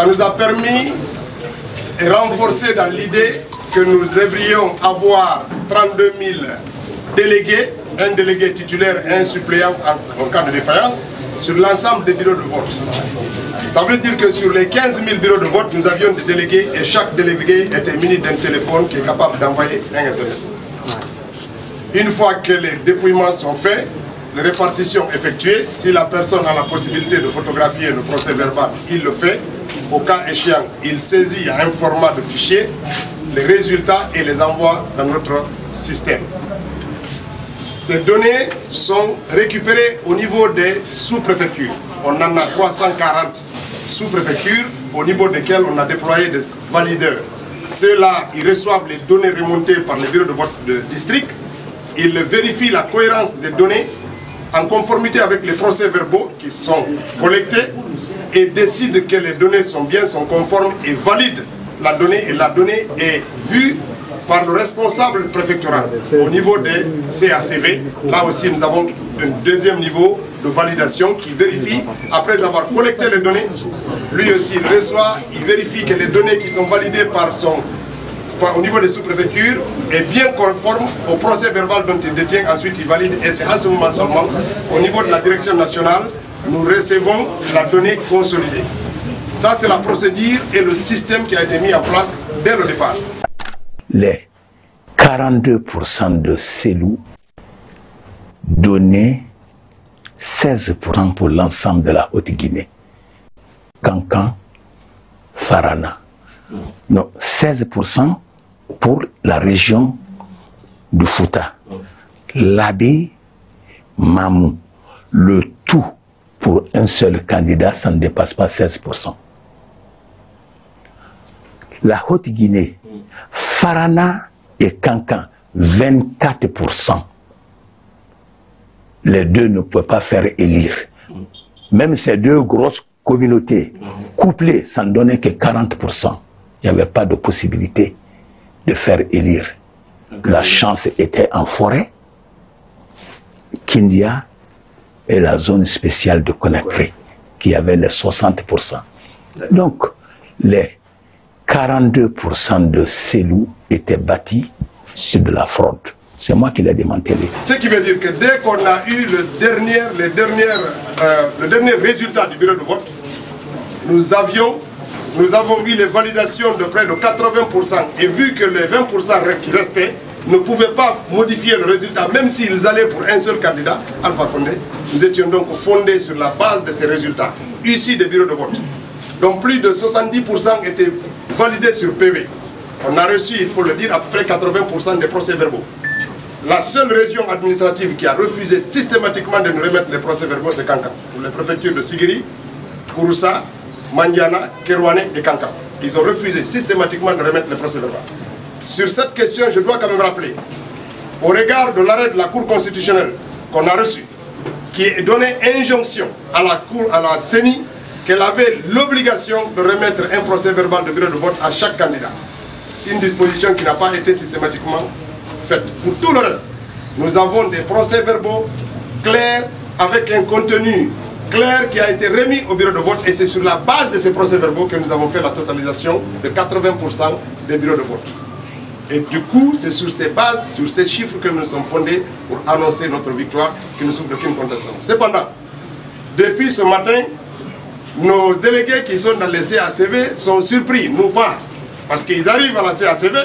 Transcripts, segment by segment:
nous a permis et renforcé dans l'idée que nous devrions avoir 32 000 délégués, un délégué titulaire et un suppléant en cas de défaillance, sur l'ensemble des bureaux de vote. Ça veut dire que sur les 15 000 bureaux de vote, nous avions des délégués et chaque délégué était muni d'un téléphone qui est capable d'envoyer un SMS. Une fois que les dépouillements sont faits, les répartitions effectuées, si la personne a la possibilité de photographier le procès verbal, il le fait. Au cas échéant, il saisit un format de fichier les résultats et les envoie dans notre système. Ces données sont récupérées au niveau des sous-préfectures. On en a 340 sous-préfectures au niveau desquelles on a déployé des valideurs. Ceux-là, ils reçoivent les données remontées par les bureaux de vote de district. Ils vérifient la cohérence des données en conformité avec les procès-verbaux qui sont collectés et décident que les données sont bien, sont conformes et valident la donnée. Et la donnée est vue par le responsable préfectoral au niveau des CACV. Là aussi, nous avons un deuxième niveau de validation qui vérifie, après avoir collecté les données, lui aussi il reçoit, il vérifie que les données qui sont validées au niveau des sous-préfectures est bien conforme au procès verbal dont il détient, ensuite il valide et c'est à ce moment seulement, au niveau de la direction nationale, nous recevons la donnée consolidée. Ça c'est la procédure et le système qui a été mis en place dès le départ. Les 42% de Selou donnaient 16% pour l'ensemble de la Haute-Guinée. Kankan, Farana. Non, 16% pour la région du Fouta. Labé, Mamou. Le tout pour un seul candidat, ça ne dépasse pas 16%. La Haute-Guinée, Farana et Kankan, 24%. Les deux ne peuvent pas faire élire. Même ces deux grosses communautés couplées, ça ne donnait que 40%. Il n'y avait pas de possibilité de faire élire. La chance était en forêt, Kindia et la zone spéciale de Conakry, qui avait les 60%. Donc, les 42% de Selou étaient bâtis sur de la fraude. C'est moi qui l'ai démantelé. Ce qui veut dire que dès qu'on a eu le dernier résultat du bureau de vote, nous avons eu les validations de près de 80%. Et vu que les 20% qui restaient ne pouvaient pas modifier le résultat, même s'ils allaient pour un seul candidat, Alpha Condé, nous étions donc fondés sur la base de ces résultats, issus des bureaux de vote. Donc plus de 70% étaient validés sur PV. On a reçu, il faut le dire, à peu près 80% des procès-verbaux. La seule région administrative qui a refusé systématiquement de nous remettre les procès-verbaux, c'est Kankan. Pour les préfectures de Sigiri, Kouroussa, Mandiana, Kerouane et Kankan. Ils ont refusé systématiquement de remettre les procès-verbaux. Sur cette question, je dois quand même rappeler, au regard de l'arrêt de la Cour constitutionnelle qu'on a reçu, qui a donné injonction à la CENI qu'elle avait l'obligation de remettre un procès-verbal de bureau de vote à chaque candidat. C'est une disposition qui n'a pas été systématiquement faite. Pour tout le reste, nous avons des procès-verbaux clairs avec un contenu clair qui a été remis au bureau de vote et c'est sur la base de ces procès-verbaux que nous avons fait la totalisation de 80% des bureaux de vote. Et du coup, c'est sur ces bases, sur ces chiffres que nous sommes fondés pour annoncer notre victoire qui ne souffre d'aucune contestation. Cependant, depuis ce matin, nos délégués qui sont dans les CACV sont surpris, nous pas, parce qu'ils arrivent à la CACV,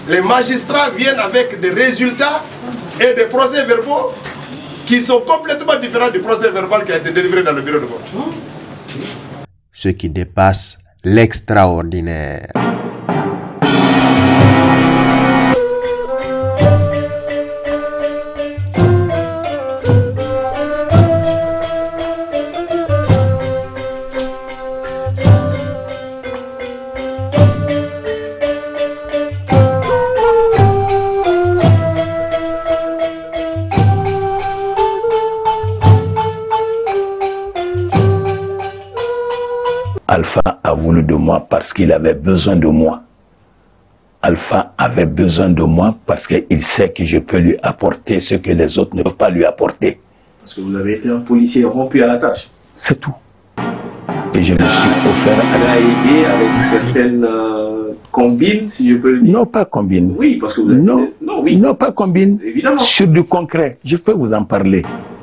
les magistrats viennent avec des résultats et des procès-verbaux qui sont complètement différents du procès-verbal qui a été délivré dans le bureau de vote. Ce qui dépasse l'extraordinaire. Alpha a voulu de moi parce qu'il avait besoin de moi. Alpha avait besoin de moi parce qu'il sait que je peux lui apporter ce que les autres ne peuvent pas lui apporter. Parce que vous avez été un policier rompu à la tâche. C'est tout. Et je me suis offert à aidé avec certaines combines, si je peux le dire. Non, pas combine. Oui, parce que vous avez... Non, oui. Non, pas combine. Évidemment. Sur du concret. Je peux vous en parler.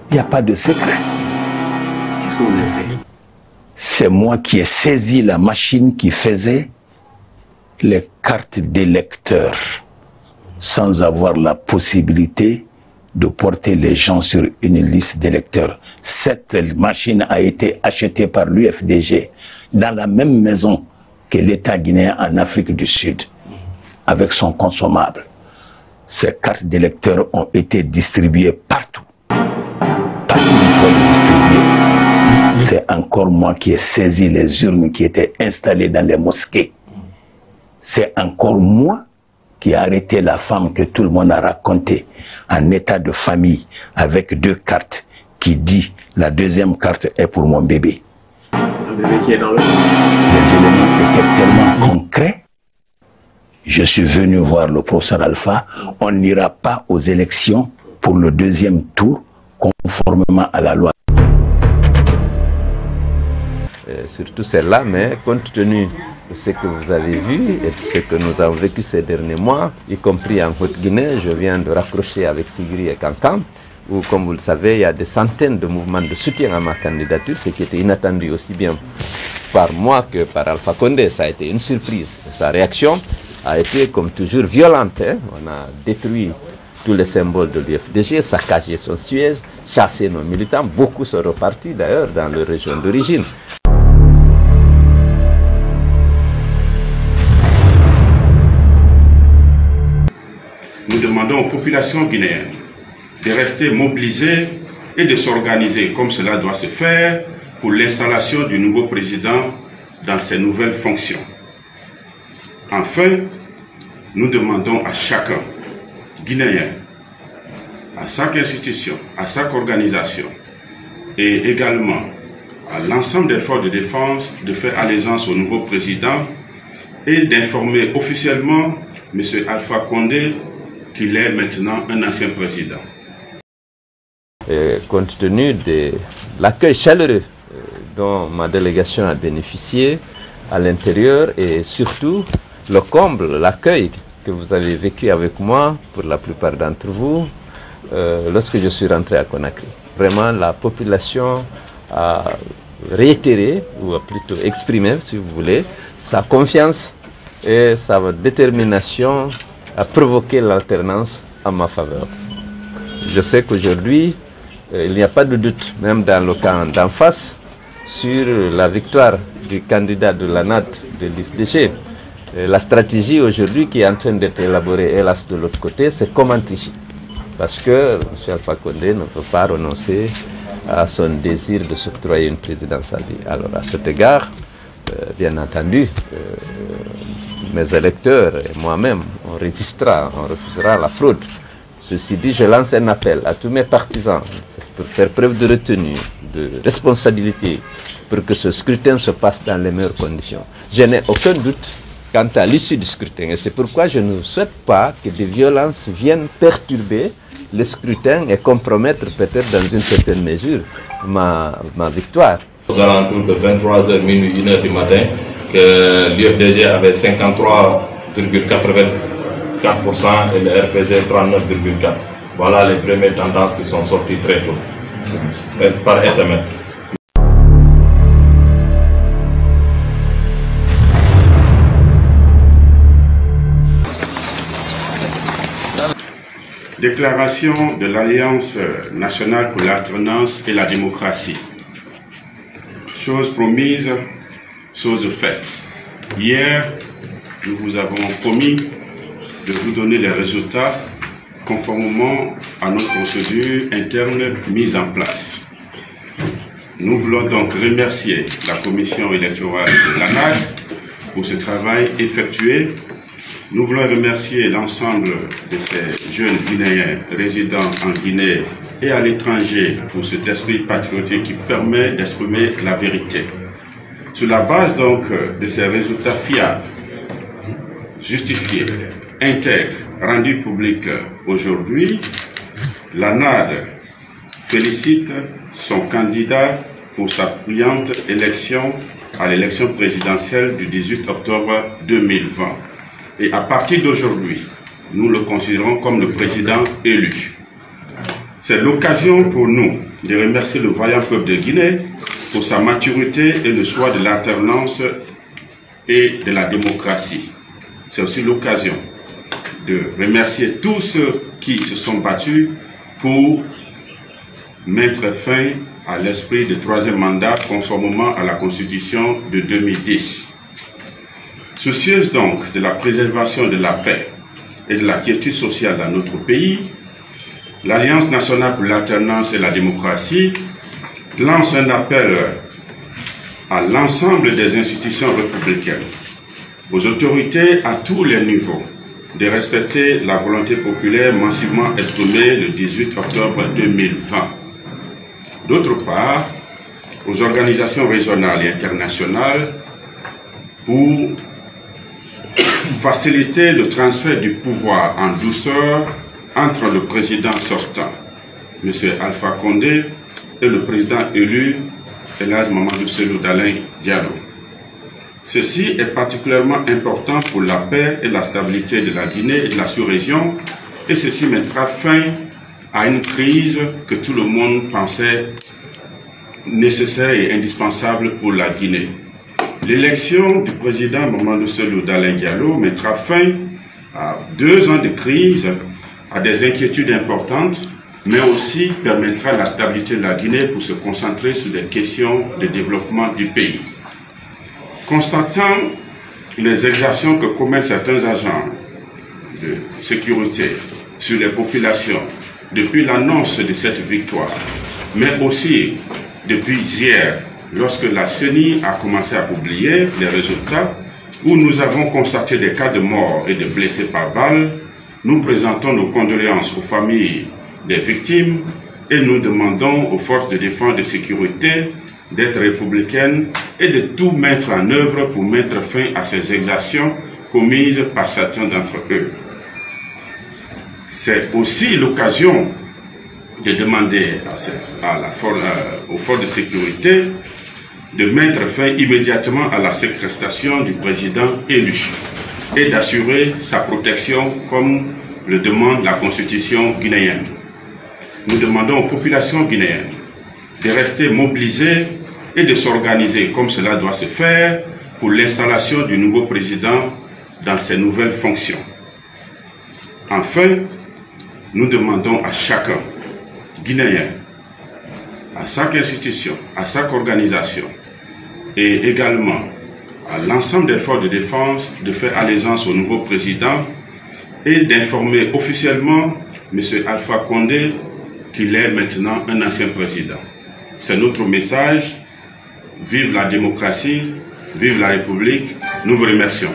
Il n'y a pas de secret. Qu'est-ce que vous avez fait? C'est moi qui ai saisi la machine qui faisait les cartes d'électeurs sans avoir la possibilité de porter les gens sur une liste d'électeurs. Cette machine a été achetée par l'UFDG dans la même maison que l'État guinéen en Afrique du Sud, avec son consommable. Ces cartes d'électeurs ont été distribuées partout. Partout où il faut les distribuer. C'est encore moi qui ai saisi les urnes qui étaient installées dans les mosquées. C'est encore moi qui ai arrêté la femme que tout le monde a racontée en état de famille avec 2 cartes qui dit la deuxième carte est pour mon bébé. Un bébé qui est dans le... Les éléments étaient tellement concrets. Je suis venu voir le professeur Alpha. On n'ira pas aux élections pour le 2e tour conformément à la loi. Surtout celle-là, mais compte tenu de ce que vous avez vu et de ce que nous avons vécu ces derniers mois, y compris en Haute-Guinée, je viens de raccrocher avec Sigri et Kankan, où, comme vous le savez, il y a des centaines de mouvements de soutien à ma candidature, ce qui était inattendu aussi bien par moi que par Alpha Condé. Ça a été une surprise. Sa réaction a été, comme toujours, violente. On a détruit tous les symboles de l'UFDG, saccagé son siège, chassé nos militants. Beaucoup sont repartis d'ailleurs dans leur région d'origine. Nous demandons aux populations guinéennes de rester mobilisées et de s'organiser comme cela doit se faire pour l'installation du nouveau président dans ses nouvelles fonctions. Enfin, nous demandons à chacun, Guinéen, à chaque institution, à chaque organisation et également à l'ensemble des forces de défense de faire allégeance au nouveau président et d'informer officiellement M. Alpha Condé qu'il est maintenant un ancien président. Et compte tenu de l'accueil chaleureux dont ma délégation a bénéficié à l'intérieur et surtout le comble, l'accueil que vous avez vécu avec moi pour la plupart d'entre vous lorsque je suis rentré à Conakry. Vraiment, la population a réitéré, ou a plutôt exprimé, si vous voulez, sa confiance et sa détermination à provoquer l'alternance en ma faveur. Je sais qu'aujourd'hui, il n'y a pas de doute, même dans le camp d'en face, sur la victoire du candidat de la NAD de l'UFDG. La stratégie aujourd'hui qui est en train d'être élaborée, hélas, de l'autre côté, c'est comment tricher. Parce que M. Alpha Condé ne peut pas renoncer à son désir de s'octroyer une présidence à lui. Alors à cet égard, bien entendu, mes électeurs et moi-même, on résistera, on refusera la fraude. Ceci dit, je lance un appel à tous mes partisans pour faire preuve de retenue, de responsabilité, pour que ce scrutin se passe dans les meilleures conditions. Je n'ai aucun doute quant à l'issue du scrutin et c'est pourquoi je ne souhaite pas que des violences viennent perturber le scrutin et compromettre peut-être dans une certaine mesure ma victoire. Aux alentours de 23h, minuit, 1h du matin, que l'UFDG avait 53,84% et le RPG 39,4%. Voilà les premières tendances qui sont sorties très tôt, par SMS. Déclaration de l'Alliance nationale pour l'alternance et la démocratie. Chose promise, chose faite. Hier, nous vous avons promis de vous donner les résultats conformément à notre procédure interne mise en place. Nous voulons donc remercier la commission électorale de la NAS pour ce travail effectué. Nous voulons remercier l'ensemble de ces jeunes Guinéens résidant en Guinée et à l'étranger pour cet esprit patriotique qui permet d'exprimer la vérité. Sur la base donc de ces résultats fiables, justifiés, intègres, rendus publics aujourd'hui, la NAD félicite son candidat pour sa brillante élection à l'élection présidentielle du 18 octobre 2020. Et à partir d'aujourd'hui, nous le considérons comme le président élu. C'est l'occasion pour nous de remercier le vaillant peuple de Guinée pour sa maturité et le choix de l'alternance et de la démocratie. C'est aussi l'occasion de remercier tous ceux qui se sont battus pour mettre fin à l'esprit du troisième mandat conformément à la Constitution de 2010. Soucieuse donc de la préservation de la paix et de la quiétude sociale dans notre pays, l'Alliance nationale pour l'alternance et la démocratie lance un appel à l'ensemble des institutions républicaines, aux autorités à tous les niveaux, de respecter la volonté populaire massivement exprimée le 18 octobre 2020. D'autre part, aux organisations régionales et internationales pour faciliter le transfert du pouvoir en douceur entre le président sortant, M. Alpha Condé, et le président élu, Elhadji Mamadou Cellou Dalein Diallo. Ceci est particulièrement important pour la paix et la stabilité de la Guinée et de la sous-région, et ceci mettra fin à une crise que tout le monde pensait nécessaire et indispensable pour la Guinée. L'élection du président Mamadou Cellou Dalein Diallo mettra fin à 2 ans de crise, à des inquiétudes importantes, mais aussi permettra la stabilité de la Guinée pour se concentrer sur les questions de développement du pays. Constatant les exactions que commettent certains agents de sécurité sur les populations depuis l'annonce de cette victoire, mais aussi depuis hier, lorsque la CENI a commencé à publier les résultats, où nous avons constaté des cas de morts et de blessés par balle, nous présentons nos condoléances aux familles des victimes et nous demandons aux forces de défense et de sécurité d'être républicaines et de tout mettre en œuvre pour mettre fin à ces exactions commises par certains d'entre eux. C'est aussi l'occasion de demander aux forces de sécurité de mettre fin immédiatement à la séquestration du président élu et d'assurer sa protection comme le demande la Constitution guinéenne. Nous demandons aux populations guinéennes de rester mobilisées et de s'organiser comme cela doit se faire pour l'installation du nouveau président dans ses nouvelles fonctions. Enfin, nous demandons à chacun, Guinéen, à chaque institution, à chaque organisation et également à l'ensemble des forces de défense de faire allégeance au nouveau président et d'informer officiellement M. Alpha Condé qu'il est maintenant un ancien président. C'est notre message. Vive la démocratie, vive la République. Nous vous remercions.